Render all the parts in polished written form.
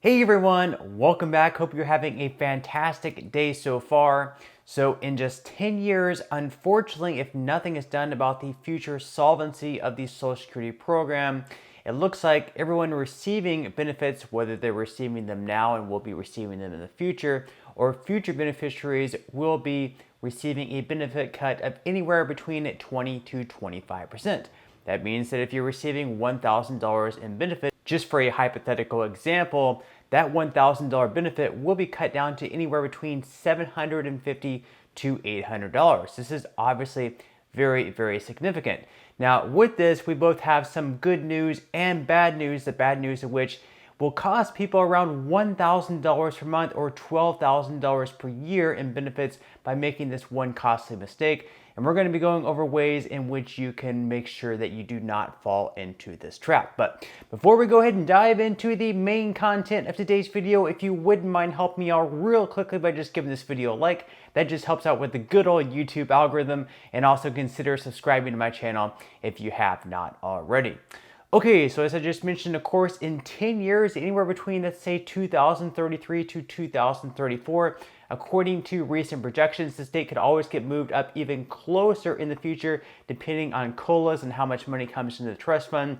Hey everyone, welcome back. Hope you're having a fantastic day so far. So in just 10 years, unfortunately, if nothing is done about the future solvency of the Social Security program, it looks like everyone receiving benefits, whether they're receiving them now and will be receiving them in the future, or future beneficiaries will be receiving a benefit cut of anywhere between 20 to 25%. That means that if you're receiving $1,000 in benefit, just for a hypothetical example, that $1,000 benefit will be cut down to anywhere between $750 to $800. This is obviously very, very significant. Now, with this, we both have some good news and bad news, the bad news of which will cost people around $1,000 per month or $12,000 per year in benefits by making this one costly mistake. And we're going to be going over ways in which you can make sure that you do not fall into this trap. But before we go ahead and dive into the main content of today's video, if you wouldn't mind helping me out real quickly by just giving this video a like, that just helps out with the good old YouTube algorithm, and also consider subscribing to my channel if you have not already. Okay, so as I just mentioned, of course, in 10 years, anywhere between, let's say, 2033 to 2034, according to recent projections, this date could always get moved up even closer in the future, depending on COLAs and how much money comes into the trust fund,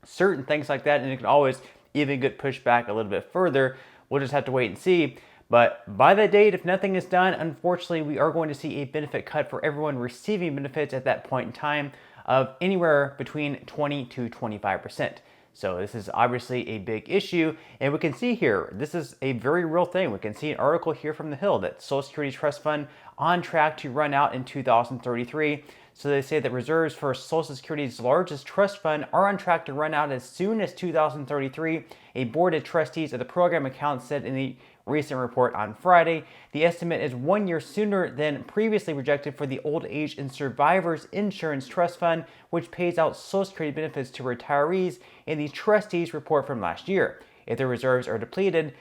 certain things like that, and it could always even get pushed back a little bit further. We'll just have to wait and see. But by that date, if nothing is done, unfortunately, we are going to see a benefit cut for everyone receiving benefits at that point in time of anywhere between 20 to 25%. So this is obviously a big issue, and we can see here, this is a very real thing. We can see an article here from the Hill that Social Security Trust Fund on track to run out in 2033. So they say that reserves for Social Security's largest trust fund are on track to run out as soon as 2033. A board of trustees of the program account said in the recent report on Friday. The estimate is 1 year sooner than previously projected for the Old Age and Survivors Insurance Trust Fund, which pays out Social Security benefits to retirees, in the trustees' report from last year. If the reserves are depleted,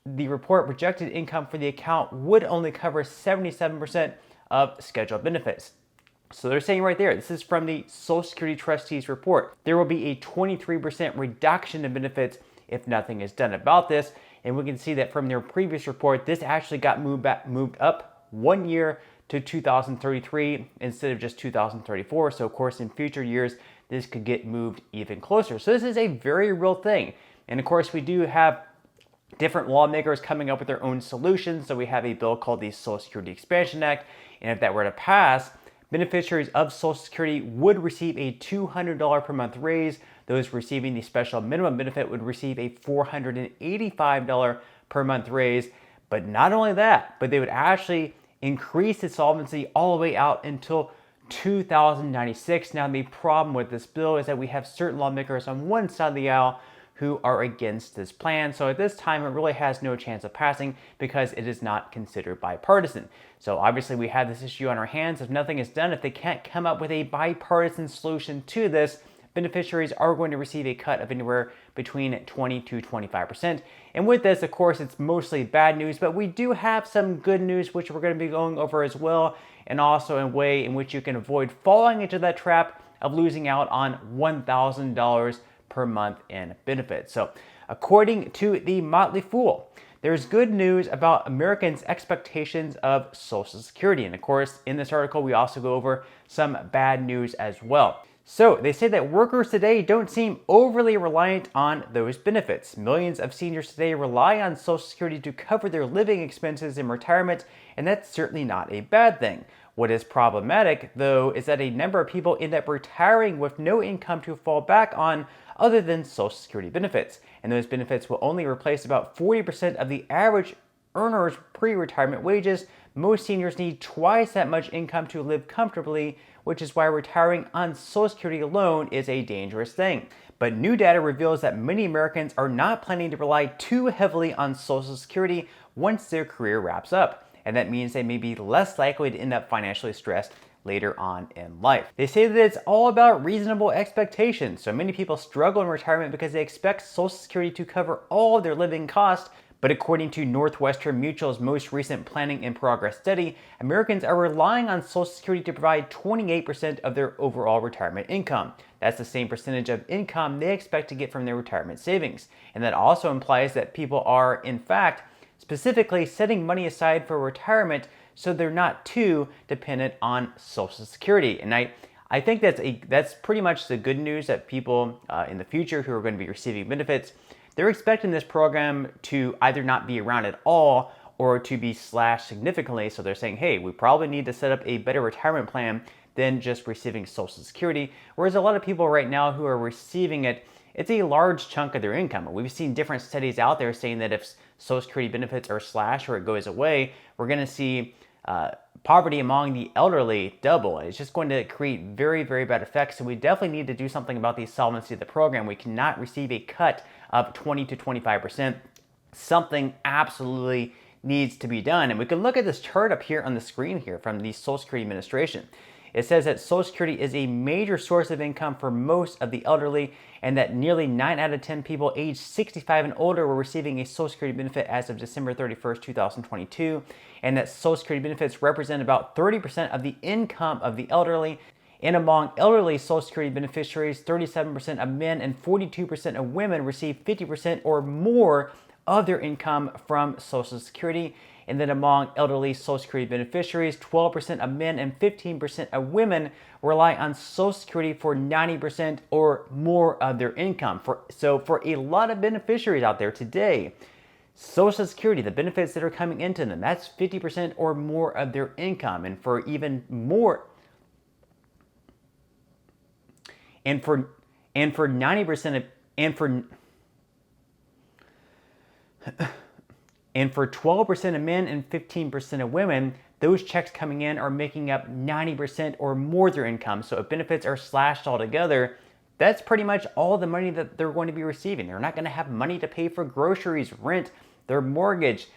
the report projected income for the account would only cover 77% of scheduled benefits. So they're saying right there, this is from the Social Security Trustees report, there will be a 23% reduction in benefits if nothing is done about this. And we can see that from their previous report, this actually got moved up 1 year to 2033 instead of just 2034. So of course, in future years, this could get moved even closer. So this is a very real thing. And of course, we do have different lawmakers coming up with their own solutions. So we have a bill called the Social Security Expansion Act. And if that were to pass, beneficiaries of Social Security would receive a $200 per month raise. Those receiving the special minimum benefit would receive a $485 per month raise. But not only that, but they would actually increase the solvency all the way out until 2096. Now, the problem with this bill is that we have certain lawmakers on one side of the aisle who are against this plan. So at this time, it really has no chance of passing because it is not considered bipartisan. So obviously we have this issue on our hands. If nothing is done, if they can't come up with a bipartisan solution to this, beneficiaries are going to receive a cut of anywhere between 20 to 25%. And with this, of course, it's mostly bad news, but we do have some good news, which we're going to be going over as well, and also a way in which you can avoid falling into that trap of losing out on $1,000 per month in benefits. So according to the Motley Fool, there's good news about Americans' expectations of Social Security. And of course, in this article, we also go over some bad news as well. So they say that workers today don't seem overly reliant on those benefits. Millions of seniors today rely on Social Security to cover their living expenses in retirement, and that's certainly not a bad thing. What is problematic, though, is that a number of people end up retiring with no income to fall back on other than Social Security benefits. And those benefits will only replace about 40% of the average earner's pre-retirement wages. Most seniors need twice that much income to live comfortably, which is why retiring on Social Security alone is a dangerous thing. But new data reveals that many Americans are not planning to rely too heavily on Social Security once their career wraps up. And that means they may be less likely to end up financially stressed later on in life. They say that it's all about reasonable expectations. So many people struggle in retirement because they expect Social Security to cover all of their living costs, But according to Northwestern Mutual's most recent Planning in Progress study, Americans are relying on Social Security to provide 28% of their overall retirement income. That's the same percentage of income they expect to get from their retirement savings. And that also implies that people are, in fact, specifically setting money aside for retirement so they're not too dependent on Social Security. And I think that's pretty much the good news, that people in the future who are going to be receiving benefits, they're expecting this program to either not be around at all or to be slashed significantly. So they're saying, hey, we probably need to set up a better retirement plan than just receiving Social Security. Whereas a lot of people right now who are receiving it, it's a large chunk of their income. We've seen different studies out there saying that if Social Security benefits are slashed or it goes away, we're going to see poverty among the elderly double. It's just going to create very, very bad effects. So we definitely need to do something about the solvency of the program. We cannot receive a cut of 20 to 25%. Something absolutely needs to be done. And we can look at this chart up here on the screen here from the Social Security Administration. It says that Social Security is a major source of income for most of the elderly, and that nearly 9 out of 10 people aged 65 and older were receiving a Social Security benefit as of December 31st, 2022, and that Social Security benefits represent about 30% of the income of the elderly. And among elderly Social Security beneficiaries, 37% of men and 42% of women receive 50% or more of their income from Social Security. And then among elderly Social Security beneficiaries, 12% of men and 15% of women rely on Social Security for 90% or more of their income. So for a lot of beneficiaries out there today, Social Security, the benefits that are coming into them, that's 50% or more of their income. And for even more, and for 90% of, and for 12% of men and 15% of women, those checks coming in are making up 90% or more of their income. So if benefits are slashed altogether, that's pretty much all the money that they're going to be receiving. They're not going to have money to pay for groceries, rent, their mortgage,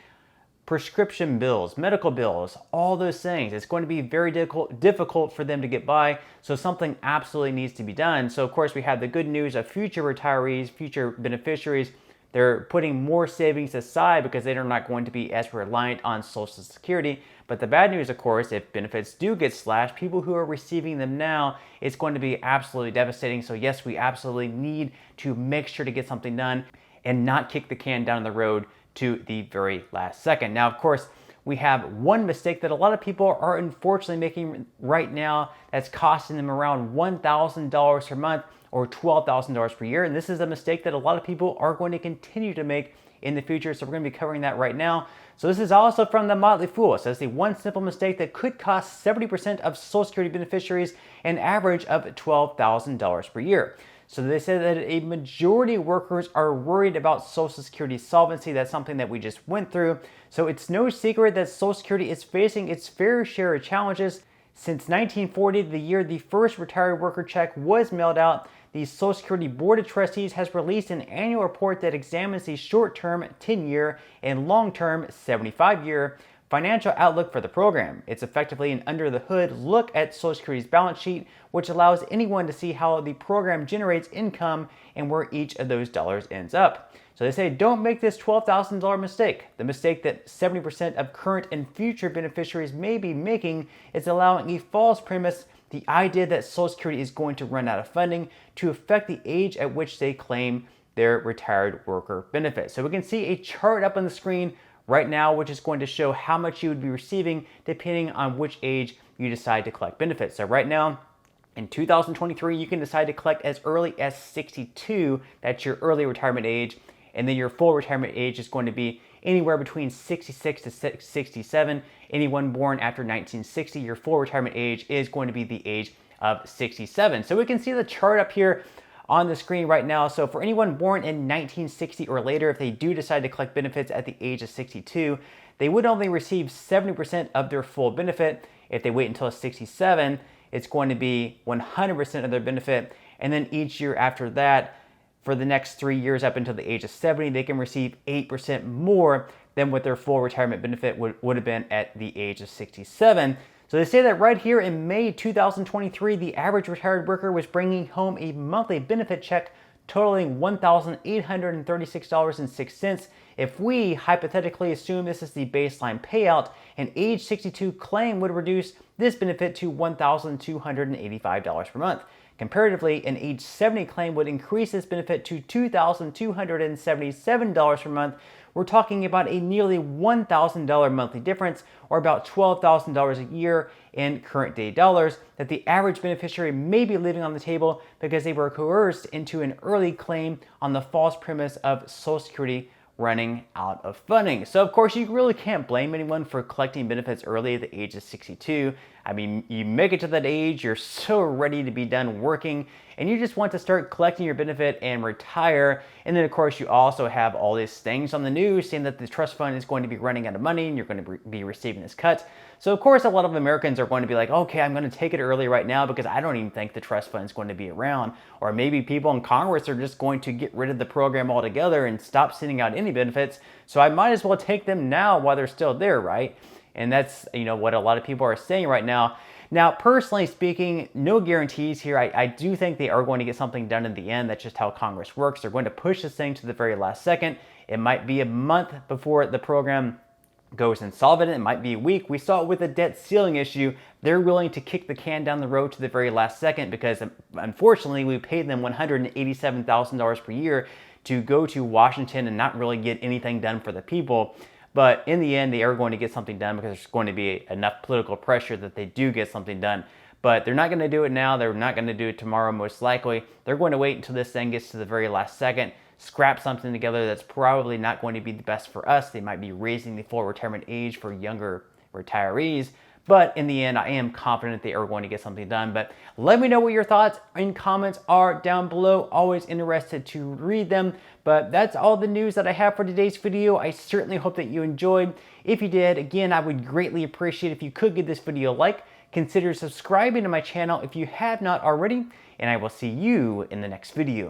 prescription bills, medical bills, all those things. It's going to be very difficult for them to get by. So something absolutely needs to be done. So of course we have the good news of future retirees, future beneficiaries. They're putting more savings aside because they're not going to be as reliant on Social Security. But the bad news, of course, if benefits do get slashed, people who are receiving them now, it's going to be absolutely devastating. So yes, we absolutely need to make sure to get something done and not kick the can down the road to the very last second. Now, of course, we have one mistake that a lot of people are unfortunately making right now that's costing them around $1,000 per month or $12,000 per year. And this is a mistake that a lot of people are going to continue to make in the future. So we're going to be covering that right now. So this is also from the Motley Fool. It says the one simple mistake that could cost 70% of Social Security beneficiaries an average of $12,000 per year. So they say that a majority of workers are worried about Social Security solvency. That's something that we just went through. So it's no secret that Social Security is facing its fair share of challenges. Since 1940, the year the first retired worker check was mailed out, the Social Security Board of Trustees has released an annual report that examines the short-term 10-year and long-term 75-year financial outlook for the program. It's effectively an under-the-hood look at Social Security's balance sheet, which allows anyone to see how the program generates income and where each of those dollars ends up. So they say, don't make this $12,000 mistake. The mistake that 70% of current and future beneficiaries may be making is allowing a false premise, the idea that Social Security is going to run out of funding, to affect the age at which they claim their retired worker benefit. So we can see a chart up on the screen right now, which is going to show how much you would be receiving depending on which age you decide to collect benefits. So right now, in 2023, you can decide to collect as early as 62. That's your early retirement age. And then your full retirement age is going to be anywhere between 66 to 67. Anyone born after 1960, your full retirement age is going to be the age of 67. So we can see the chart up here on the screen right now. So for anyone born in 1960 or later, if they do decide to collect benefits at the age of 62, they would only receive 70% of their full benefit. If they wait until 67, it's going to be 100% of their benefit. And then each year after that, for the next 3 years up until the age of 70, they can receive 8% more than what their full retirement benefit would have been at the age of 67. So they say that right here in May 2023, the average retired worker was bringing home a monthly benefit check totaling $1,836.06 If we hypothetically assume this is the baseline payout, an age 62 claim would reduce this benefit to $1,285 per month. Comparatively, an age 70 claim would increase this benefit to $2,277 per month. We're talking about a nearly $1,000 monthly difference, or about $12,000 a year in current day dollars, that the average beneficiary may be leaving on the table because they were coerced into an early claim on the false premise of Social Security running out of funding. So of course you really can't blame anyone for collecting benefits early at the age of 62. I mean, you make it to that age, you're so ready to be done working, and you just want to start collecting your benefit and retire. And then of course you also have all these things on the news saying that the trust fund is going to be running out of money and you're going to be receiving this cut. So of course a lot of Americans are going to be like, okay, I'm going to take it early right now because I don't even think the trust fund is going to be around. Or maybe people in Congress are just going to get rid of the program altogether and stop sending out any benefits. So I might as well take them now while they're still there, right? And that's, what a lot of people are saying right now. Now, personally speaking, no guarantees here. I do think they are going to get something done in the end. That's just how Congress works. They're going to push this thing to the very last second. It might be a month before the program goes insolvent. It might be a week. We saw it with the debt ceiling issue. They're willing to kick the can down the road to the very last second because, unfortunately, we paid them $187,000 per year to go to Washington and not really get anything done for the people. But in the end, they are going to get something done because there's going to be enough political pressure that they do get something done. But they're not going to do it now. They're not going to do it tomorrow, most likely. They're going to wait until this thing gets to the very last second, scrap something together that's probably not going to be the best for us. They might be raising the full retirement age for younger retirees. But in the end, I am confident they are going to get something done. But let me know what your thoughts and comments are down below. Always interested to read them. But that's all the news that I have for today's video. I certainly hope that you enjoyed. If you did, again, I would greatly appreciate if you could give this video a like. Consider subscribing to my channel if you have not already. And I will see you in the next video.